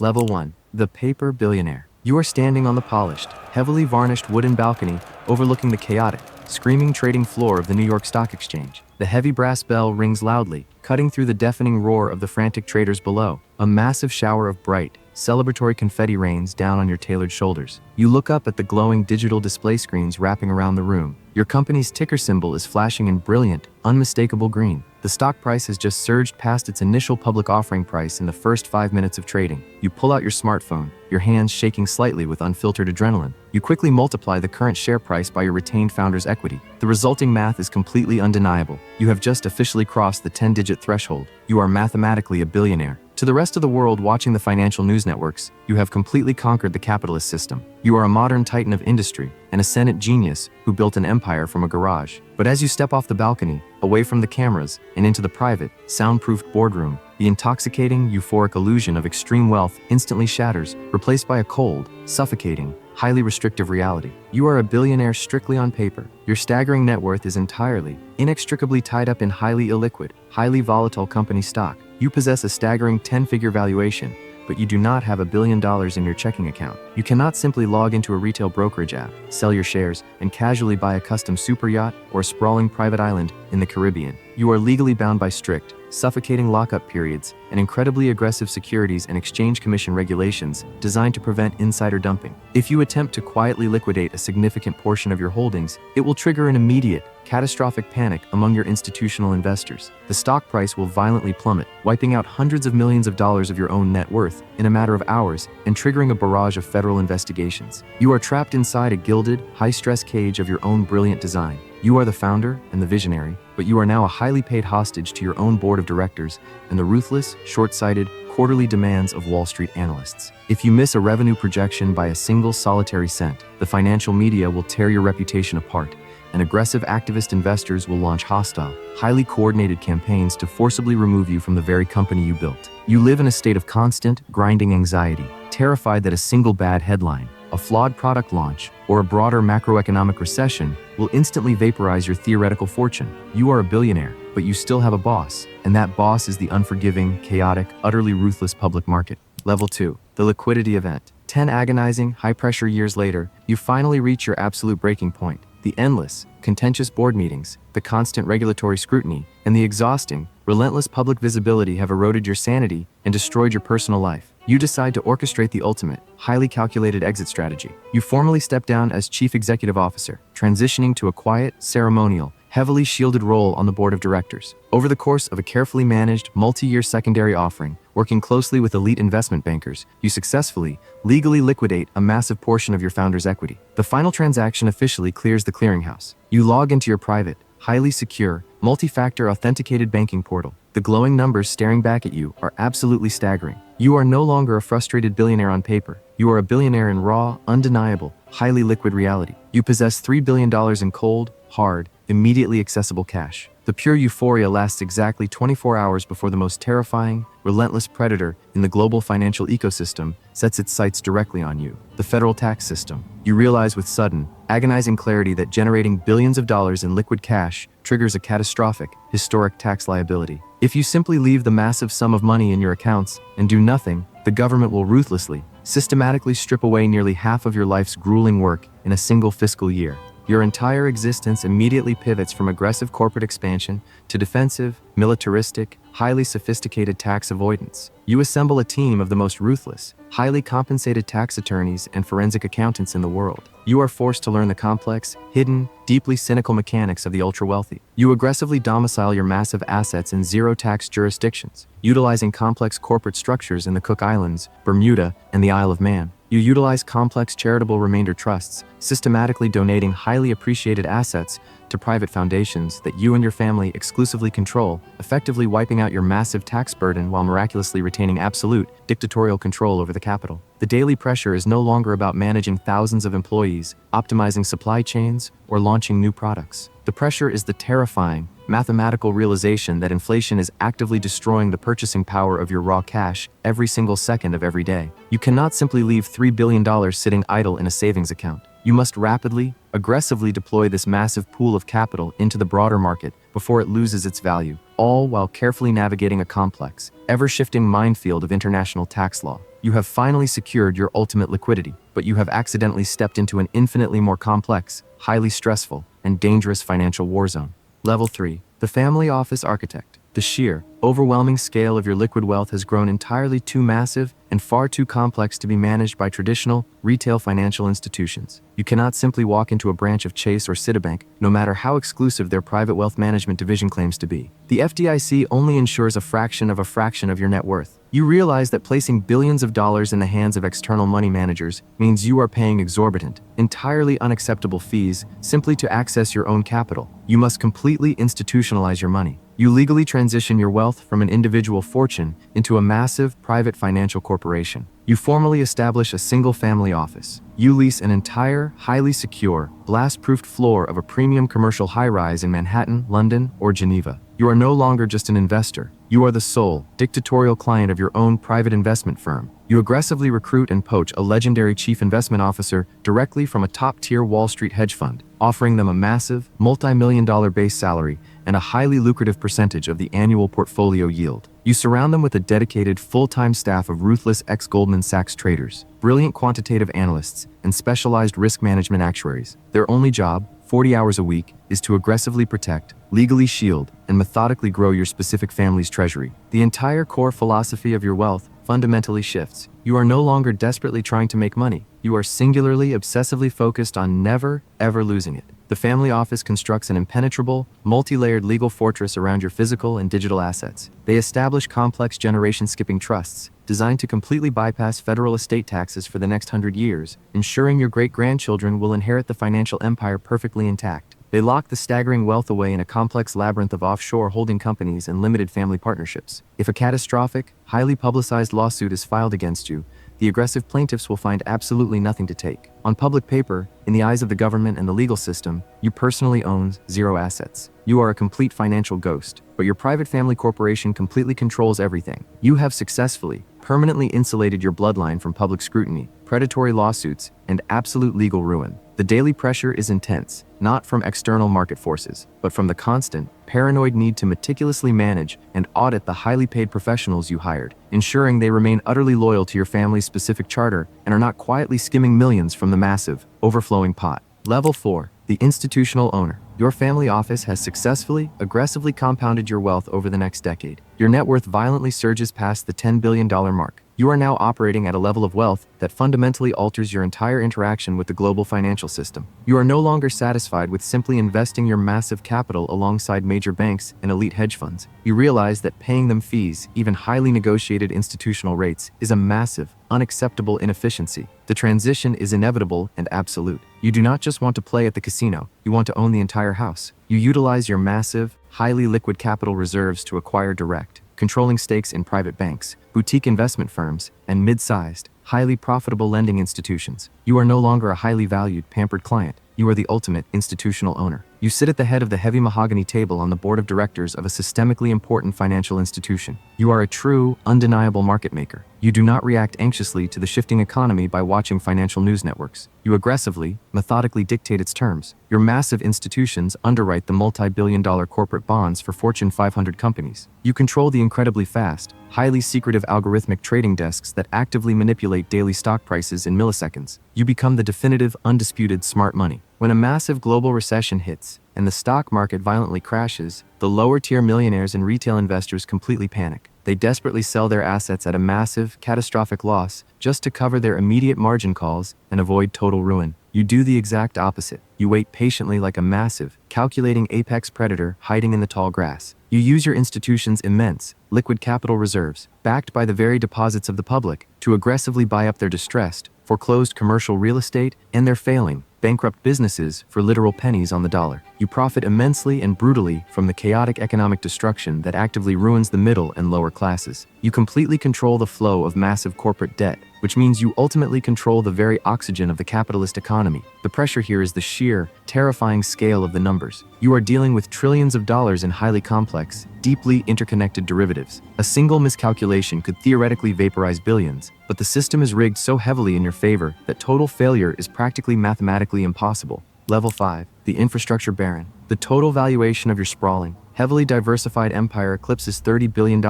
Level 1. The Paper Billionaire. You are standing on the polished, heavily varnished wooden balcony overlooking the chaotic, screaming trading floor of the New York Stock Exchange. The heavy brass bell rings loudly, cutting through the deafening roar of the frantic traders below. A massive shower of bright, celebratory confetti rains down on your tailored shoulders. You look up at the glowing digital display screens wrapping around the room. Your company's ticker symbol is flashing in brilliant, unmistakable green. The stock price has just surged past its initial public offering price in the first 5 minutes of trading. You pull out your smartphone, your hands shaking slightly with unfiltered adrenaline. You quickly multiply the current share price by your retained founder's equity. The resulting math is completely undeniable. You have just officially crossed the 10-digit threshold. You are mathematically a billionaire. To the rest of the world watching the financial news networks, you have completely conquered the capitalist system. You are a modern titan of industry, an ascendant genius who built an empire from a garage. But as you step off the balcony, away from the cameras, and into the private, soundproofed boardroom, the intoxicating, euphoric illusion of extreme wealth instantly shatters, replaced by a cold, suffocating, highly restrictive reality. You are a billionaire strictly on paper. Your staggering net worth is entirely, inextricably tied up in highly illiquid, highly volatile company stock. You possess a staggering 10-figure valuation, but you do not have $1 billion in your checking account. You cannot simply log into a retail brokerage app, sell your shares, and casually buy a custom super yacht or a sprawling private island in the Caribbean. You are legally bound by strict, suffocating lockup periods and incredibly aggressive securities and exchange commission regulations designed to prevent insider dumping. If you attempt to quietly liquidate a significant portion of your holdings, it will trigger an immediate, catastrophic panic among your institutional investors. The stock price will violently plummet, wiping out hundreds of millions of dollars of your own net worth in a matter of hours and triggering a barrage of federal investigations. You are trapped inside a gilded, high-stress cage of your own brilliant design. You are the founder and the visionary, but you are now a highly paid hostage to your own board of directors and the ruthless, short-sighted, quarterly demands of Wall Street analysts. If you miss a revenue projection by a single solitary cent, the financial media will tear your reputation apart, and aggressive activist investors will launch hostile, highly coordinated campaigns to forcibly remove you from the very company you built. You live in a state of constant, grinding anxiety, terrified that a single bad headline, a flawed product launch, or a broader macroeconomic recession will instantly vaporize your theoretical fortune. You are a billionaire, but you still have a boss, and that boss is the unforgiving, chaotic, utterly ruthless public market. Level 2. The Liquidity Event. 10 agonizing, high-pressure years later, you finally reach your absolute breaking point. The endless, contentious board meetings, the constant regulatory scrutiny, and the exhausting, relentless public visibility have eroded your sanity and destroyed your personal life. You decide to orchestrate the ultimate, highly calculated exit strategy. You formally step down as Chief Executive Officer, transitioning to a quiet, ceremonial, heavily shielded role on the board of directors. Over the course of a carefully managed, multi-year secondary offering, working closely with elite investment bankers, you successfully, legally liquidate a massive portion of your founder's equity. The final transaction officially clears the clearinghouse. You log into your private, highly secure, multi-factor authenticated banking portal. The glowing numbers staring back at you are absolutely staggering. You are no longer a frustrated billionaire on paper. You are a billionaire in raw, undeniable, highly liquid reality. You possess $3 billion in cold, hard, immediately accessible cash. The pure euphoria lasts exactly 24 hours before the most terrifying, relentless predator in the global financial ecosystem sets its sights directly on you, the federal tax system. You realize with sudden, agonizing clarity that generating billions of dollars in liquid cash triggers a catastrophic, historic tax liability. If you simply leave the massive sum of money in your accounts and do nothing, the government will ruthlessly, systematically strip away nearly half of your life's grueling work in a single fiscal year. Your entire existence immediately pivots from aggressive corporate expansion to defensive, militaristic, highly sophisticated tax avoidance. You assemble a team of the most ruthless, highly compensated tax attorneys and forensic accountants in the world. You are forced to learn the complex, hidden, deeply cynical mechanics of the ultra-wealthy. You aggressively domicile your massive assets in zero-tax jurisdictions, utilizing complex corporate structures in the Cook Islands, Bermuda, and the Isle of Man. You utilize complex charitable remainder trusts, systematically donating highly appreciated assets to private foundations that you and your family exclusively control, effectively wiping out your massive tax burden while miraculously retaining absolute, dictatorial control over the capital. The daily pressure is no longer about managing thousands of employees, optimizing supply chains, or launching new products. The pressure is the terrifying, mathematical realization that inflation is actively destroying the purchasing power of your raw cash every single second of every day. You cannot simply leave $3 billion sitting idle in a savings account. You must rapidly, aggressively deploy this massive pool of capital into the broader market before it loses its value, all while carefully navigating a complex, ever-shifting minefield of international tax law. You have finally secured your ultimate liquidity, but you have accidentally stepped into an infinitely more complex, highly stressful, and dangerous financial war zone. Level 3. The Family Office Architect. The sheer, overwhelming scale of your liquid wealth has grown entirely too massive and far too complex to be managed by traditional, retail financial institutions. You cannot simply walk into a branch of Chase or Citibank, no matter how exclusive their private wealth management division claims to be. The FDIC only insures a fraction of your net worth. You realize that placing billions of dollars in the hands of external money managers means you are paying exorbitant, entirely unacceptable fees simply to access your own capital. You must completely institutionalize your money. You legally transition your wealth from an individual fortune into a massive private financial corporation. You formally establish a single family office. You lease an entire, highly secure, blast-proofed floor of a premium commercial high-rise in Manhattan, London, or Geneva. You are no longer just an investor. You are the sole, dictatorial client of your own private investment firm. You aggressively recruit and poach a legendary chief investment officer directly from a top-tier Wall Street hedge fund, offering them a massive, multi-million-dollar base salary and a highly lucrative percentage of the annual portfolio yield. You surround them with a dedicated, full-time staff of ruthless ex-Goldman Sachs traders, brilliant quantitative analysts, and specialized risk management actuaries. Their only job, 40 hours a week, is to aggressively protect, legally shield, and methodically grow your specific family's treasury. The entire core philosophy of your wealth fundamentally shifts. You are no longer desperately trying to make money. You are singularly, obsessively focused on never, ever losing it. The family office constructs an impenetrable, multi-layered legal fortress around your physical and digital assets. They establish complex generation-skipping trusts, designed to completely bypass federal estate taxes for the next 100 years, ensuring your great-grandchildren will inherit the financial empire perfectly intact. They lock the staggering wealth away in a complex labyrinth of offshore holding companies and limited family partnerships. If a catastrophic, highly publicized lawsuit is filed against you, the aggressive plaintiffs will find absolutely nothing to take. On public paper, in the eyes of the government and the legal system, you personally own zero assets. You are a complete financial ghost, but your private family corporation completely controls everything. You have successfully, permanently insulated your bloodline from public scrutiny, predatory lawsuits, and absolute legal ruin. The daily pressure is intense, not from external market forces, but from the constant, paranoid need to meticulously manage and audit the highly paid professionals you hired, ensuring they remain utterly loyal to your family's specific charter and are not quietly skimming millions from the massive, overflowing pot. Level 4. The Institutional Owner. Your family office has successfully, aggressively compounded your wealth over the next decade. Your net worth violently surges past the $10 billion mark. You are now operating at a level of wealth that fundamentally alters your entire interaction with the global financial system. You are no longer satisfied with simply investing your massive capital alongside major banks and elite hedge funds. You realize that paying them fees, even highly negotiated institutional rates, is a massive, unacceptable inefficiency. The transition is inevitable and absolute. You do not just want to play at the casino, you want to own the entire house. You utilize your massive, highly liquid capital reserves to acquire direct, controlling stakes in private banks, boutique investment firms, and mid-sized, highly profitable lending institutions. You are no longer a highly valued, pampered client. You are the ultimate institutional owner. You sit at the head of the heavy mahogany table on the board of directors of a systemically important financial institution. You are a true, undeniable market maker. You do not react anxiously to the shifting economy by watching financial news networks. You aggressively, methodically dictate its terms. Your massive institutions underwrite the multi-billion-dollar corporate bonds for Fortune 500 companies. You control the incredibly fast, highly secretive algorithmic trading desks that actively manipulate daily stock prices in milliseconds. You become the definitive, undisputed smart money. When a massive global recession hits and the stock market violently crashes, the lower-tier millionaires and retail investors completely panic. They desperately sell their assets at a massive, catastrophic loss just to cover their immediate margin calls and avoid total ruin. You do the exact opposite. You wait patiently like a massive, calculating apex predator hiding in the tall grass. You use your institution's immense, liquid capital reserves, backed by the very deposits of the public, to aggressively buy up their distressed, foreclosed commercial real estate and their failing, bankrupt businesses for literal pennies on the dollar. You profit immensely and brutally from the chaotic economic destruction that actively ruins the middle and lower classes. You completely control the flow of massive corporate debt, which means you ultimately control the very oxygen of the capitalist economy. The pressure here is the sheer, terrifying scale of the numbers. You are dealing with trillions of dollars in highly complex, deeply interconnected derivatives. A single miscalculation could theoretically vaporize billions, but the system is rigged so heavily in your favor that total failure is practically mathematically impossible. Level 5. The Infrastructure Baron. The total valuation of your sprawling, heavily diversified empire eclipses $30 billion.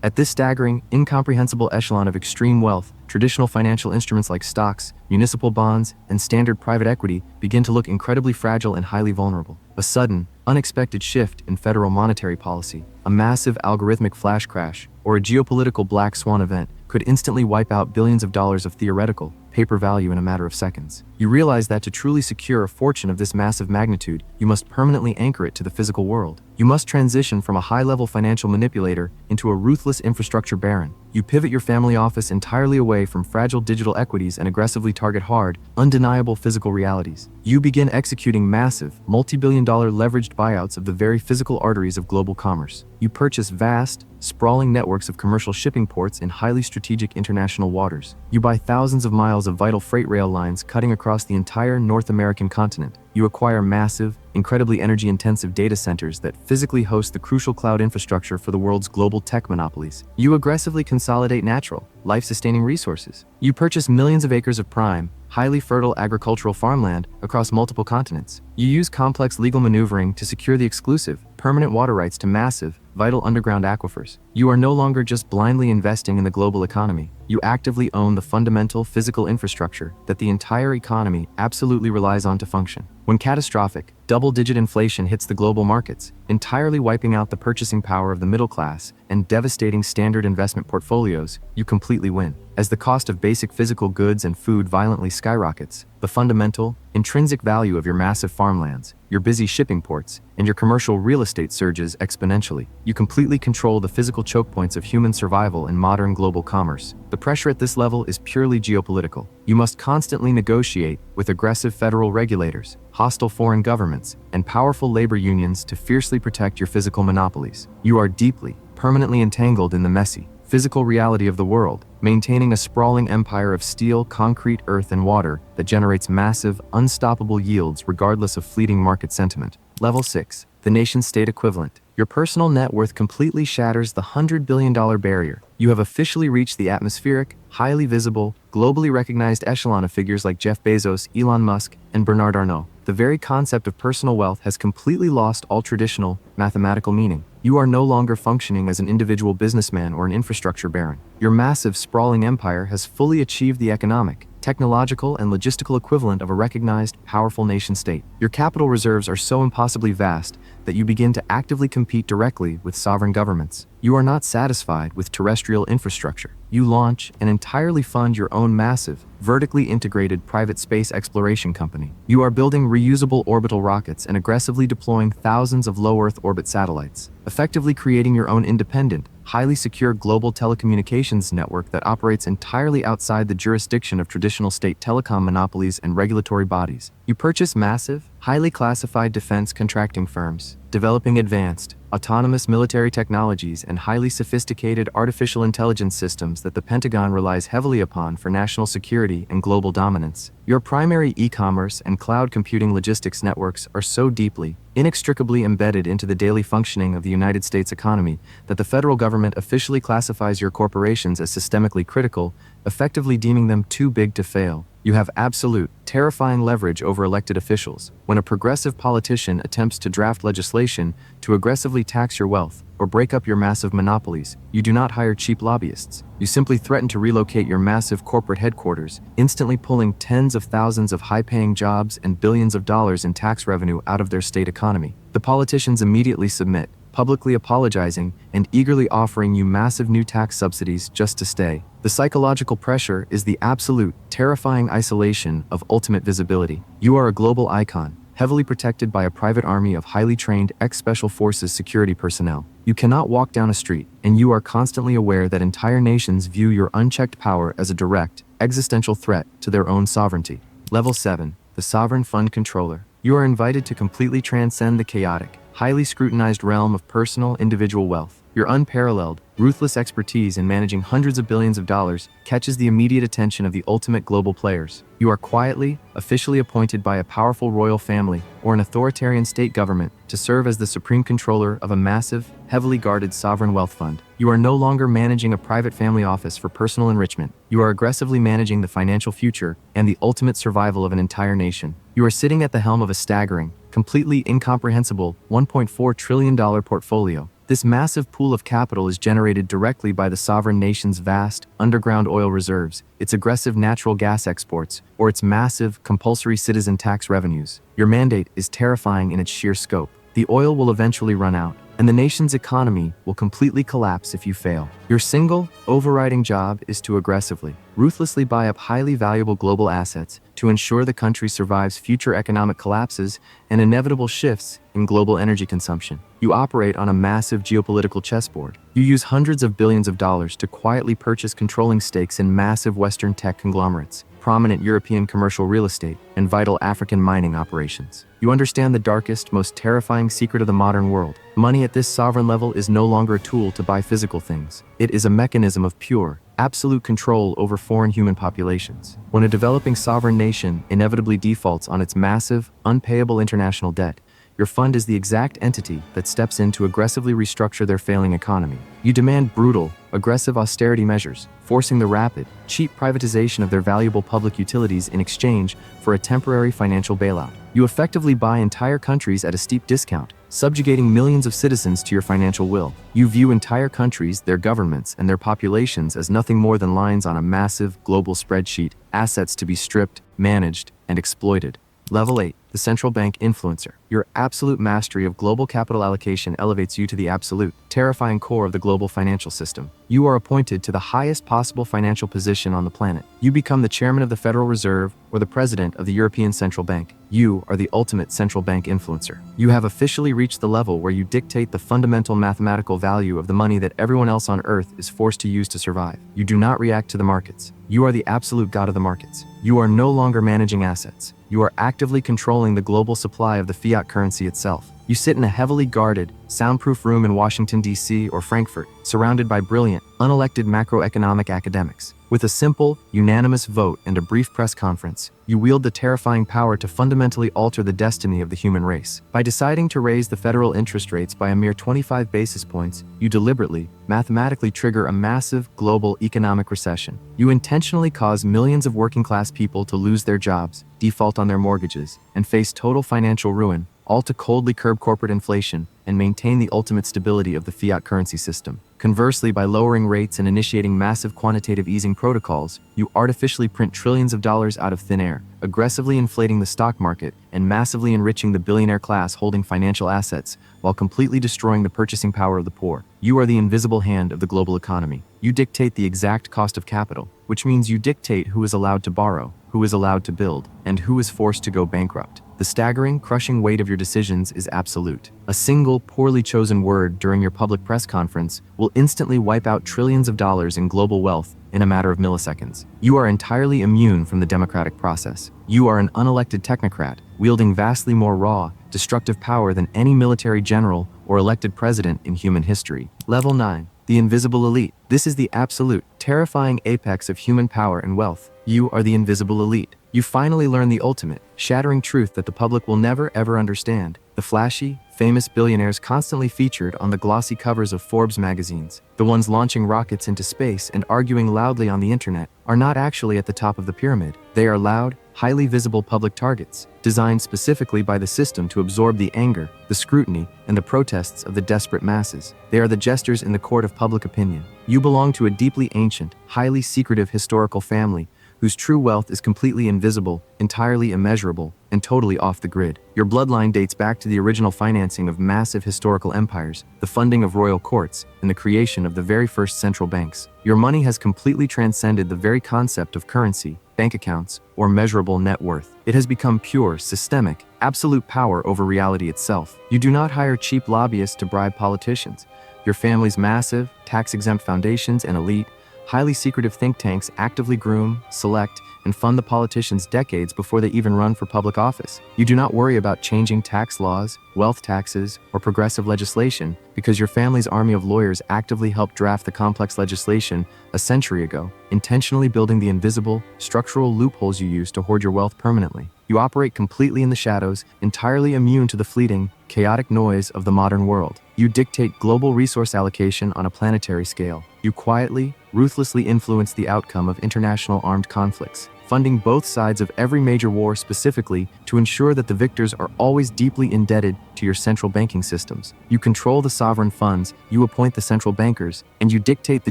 At this staggering, incomprehensible echelon of extreme wealth, traditional financial instruments like stocks, municipal bonds, and standard private equity begin to look incredibly fragile and highly vulnerable. A sudden, unexpected shift in federal monetary policy, a massive algorithmic flash crash, or a geopolitical black swan event could instantly wipe out billions of dollars of theoretical, paper value in a matter of seconds. You realize that to truly secure a fortune of this massive magnitude, you must permanently anchor it to the physical world. You must transition from a high-level financial manipulator into a ruthless infrastructure baron. You pivot your family office entirely away from fragile digital equities and aggressively target hard, undeniable physical realities. You begin executing massive, multi-billion-dollar leveraged buyouts of the very physical arteries of global commerce. You purchase vast, sprawling networks of commercial shipping ports in highly strategic international waters. You buy thousands of miles of vital freight rail lines cutting across the entire North American continent. You acquire massive, incredibly energy-intensive data centers that physically host the crucial cloud infrastructure for the world's global tech monopolies. You aggressively consolidate natural, life-sustaining resources. You purchase millions of acres of prime, highly fertile agricultural farmland across multiple continents. You use complex legal maneuvering to secure the exclusive, permanent water rights to massive, vital underground aquifers. You are no longer just blindly investing in the global economy. You actively own the fundamental physical infrastructure that the entire economy absolutely relies on to function. When catastrophic, double-digit inflation hits the global markets, entirely wiping out the purchasing power of the middle class and devastating standard investment portfolios, you completely win. As the cost of basic physical goods and food violently skyrockets, the fundamental, intrinsic value of your massive farmlands, your busy shipping ports, and your commercial real estate surges exponentially. You completely control the physical choke points of human survival in modern global commerce. The pressure at this level is purely geopolitical. You must constantly negotiate with aggressive federal regulators, hostile foreign governments, and powerful labor unions to fiercely protect your physical monopolies. You are deeply, permanently entangled in the messy, physical reality of the world, maintaining a sprawling empire of steel, concrete, earth, and water that generates massive, unstoppable yields regardless of fleeting market sentiment. Level 6. The nation-state equivalent. Your personal net worth completely shatters the $100 billion barrier. You have officially reached the atmospheric, highly visible, globally recognized echelon of figures like Jeff Bezos, Elon Musk, and Bernard Arnault. The very concept of personal wealth has completely lost all traditional, mathematical meaning. You are no longer functioning as an individual businessman or an infrastructure baron. Your massive, sprawling empire has fully achieved the economic, technological, and logistical equivalent of a recognized, powerful nation-state. Your capital reserves are so impossibly vast that you begin to actively compete directly with sovereign governments. You are not satisfied with terrestrial infrastructure. You launch and entirely fund your own massive, vertically integrated private space exploration company. You are building reusable orbital rockets and aggressively deploying thousands of low Earth orbit satellites, effectively creating your own independent, highly secure global telecommunications network that operates entirely outside the jurisdiction of traditional state telecom monopolies and regulatory bodies. You purchase massive, highly classified defense contracting firms, developing advanced, autonomous military technologies and highly sophisticated artificial intelligence systems that the Pentagon relies heavily upon for national security and global dominance. Your primary e-commerce and cloud computing logistics networks are so deeply, inextricably embedded into the daily functioning of the United States economy that the federal government officially classifies your corporations as systemically critical, effectively deeming them too big to fail. You have absolute, terrifying leverage over elected officials. When a progressive politician attempts to draft legislation to aggressively tax your wealth or break up your massive monopolies, you do not hire cheap lobbyists. You simply threaten to relocate your massive corporate headquarters, instantly pulling tens of thousands of high-paying jobs and billions of dollars in tax revenue out of their state economy. The politicians immediately submit, publicly apologizing and eagerly offering you massive new tax subsidies just to stay. The psychological pressure is the absolute, terrifying isolation of ultimate visibility. You are a global icon, heavily protected by a private army of highly trained ex-special forces security personnel. You cannot walk down a street, and you are constantly aware that entire nations view your unchecked power as a direct, existential threat to their own sovereignty. Level 7. The Sovereign Fund Controller. You are invited to completely transcend the chaotic, highly scrutinized realm of personal, individual wealth. Your unparalleled, ruthless expertise in managing hundreds of billions of dollars catches the immediate attention of the ultimate global players. You are quietly, officially appointed by a powerful royal family or an authoritarian state government to serve as the supreme controller of a massive, heavily guarded sovereign wealth fund. You are no longer managing a private family office for personal enrichment. You are aggressively managing the financial future and the ultimate survival of an entire nation. You are sitting at the helm of a staggering, completely incomprehensible $1.4 trillion portfolio. This massive pool of capital is generated directly by the sovereign nation's vast, underground oil reserves, its aggressive natural gas exports, or its massive, compulsory citizen tax revenues. Your mandate is terrifying in its sheer scope. The oil will eventually run out, and the nation's economy will completely collapse if you fail. Your single, overriding job is to aggressively, ruthlessly buy up highly valuable global assets to ensure the country survives future economic collapses and inevitable shifts in global energy consumption. You operate on a massive geopolitical chessboard. You use hundreds of billions of dollars to quietly purchase controlling stakes in massive Western tech conglomerates, prominent European commercial real estate, and vital African mining operations. You understand the darkest, most terrifying secret of the modern world. Money at this sovereign level is no longer a tool to buy physical things. It is a mechanism of pure, absolute control over foreign human populations. When a developing sovereign nation inevitably defaults on its massive, unpayable international debt, your fund is the exact entity that steps in to aggressively restructure their failing economy. You demand brutal, aggressive austerity measures, forcing the rapid, cheap privatization of their valuable public utilities in exchange for a temporary financial bailout. You effectively buy entire countries at a steep discount, subjugating millions of citizens to your financial will. You view entire countries, their governments, and their populations as nothing more than lines on a massive, global spreadsheet, assets to be stripped, managed, and exploited. Level 8. The Central Bank Influencer. Your absolute mastery of global capital allocation elevates you to the absolute, terrifying core of the global financial system. You are appointed to the highest possible financial position on the planet. You become the chairman of the Federal Reserve or the president of the European Central Bank. You are the ultimate central bank influencer. You have officially reached the level where you dictate the fundamental mathematical value of the money that everyone else on Earth is forced to use to survive. You do not react to the markets. You are the absolute god of the markets. You are no longer managing assets. You are actively controlling the global supply of the fiat currency itself. You sit in a heavily guarded, soundproof room in Washington, D.C. or Frankfurt, surrounded by brilliant, unelected macroeconomic academics. With a simple, unanimous vote and a brief press conference, you wield the terrifying power to fundamentally alter the destiny of the human race. By deciding to raise the federal interest rates by a mere 25 basis points, you deliberately, mathematically trigger a massive, global economic recession. You intentionally cause millions of working-class people to lose their jobs, default on their mortgages, and face total financial ruin, all to coldly curb corporate inflation and maintain the ultimate stability of the fiat currency system. Conversely, by lowering rates and initiating massive quantitative easing protocols, you artificially print trillions of dollars out of thin air, aggressively inflating the stock market and massively enriching the billionaire class holding financial assets while completely destroying the purchasing power of the poor. You are the invisible hand of the global economy. You dictate the exact cost of capital, which means you dictate who is allowed to borrow, who is allowed to build, and who is forced to go bankrupt. The staggering, crushing weight of your decisions is absolute. A single, poorly chosen word during your public press conference will instantly wipe out trillions of dollars in global wealth in a matter of milliseconds. You are entirely immune from the democratic process. You are an unelected technocrat, wielding vastly more raw, destructive power than any military general or elected president in human history. Level 9. The Invisible Elite. This is the absolute, terrifying apex of human power and wealth. You are the invisible elite. You finally learn the ultimate, shattering truth that the public will never ever understand. The flashy, famous billionaires constantly featured on the glossy covers of Forbes magazines, the ones launching rockets into space and arguing loudly on the internet, are not actually at the top of the pyramid. They are loud, highly visible public targets, designed specifically by the system to absorb the anger, the scrutiny, and the protests of the desperate masses. They are the jesters in the court of public opinion. You belong to a deeply ancient, highly secretive historical family whose true wealth is completely invisible, entirely immeasurable, and totally off the grid. Your bloodline dates back to the original financing of massive historical empires, the funding of royal courts, and the creation of the very first central banks. Your money has completely transcended the very concept of currency, bank accounts, or measurable net worth. It has become pure, systemic, absolute power over reality itself. You do not hire cheap lobbyists to bribe politicians. Your family's massive, tax-exempt foundations and elite, Highly secretive think tanks actively groom, select, and fund the politicians decades before they even run for public office. You do not worry about changing tax laws, wealth taxes, or progressive legislation because your family's army of lawyers actively helped draft the complex legislation a century ago, intentionally building the invisible, structural loopholes you use to hoard your wealth permanently. You operate completely in the shadows, entirely immune to the fleeting, chaotic noise of the modern world. You dictate global resource allocation on a planetary scale. You quietly, ruthlessly influence the outcome of international armed conflicts, funding both sides of every major war specifically to ensure that the victors are always deeply indebted to your central banking systems. You control the sovereign funds, you appoint the central bankers, and you dictate the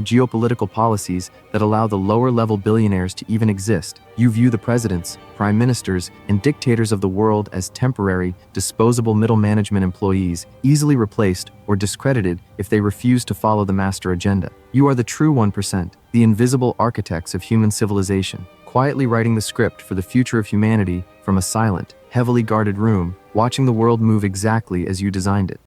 geopolitical policies that allow the lower-level billionaires to even exist. You view the presidents, prime ministers, and dictators of the world as temporary, disposable middle management employees, easily replaced or discredited if they refuse to follow the master agenda. You are the true 1%, the invisible architects of human civilization, quietly writing the script for the future of humanity from a silent, heavily guarded room, watching the world move exactly as you designed it.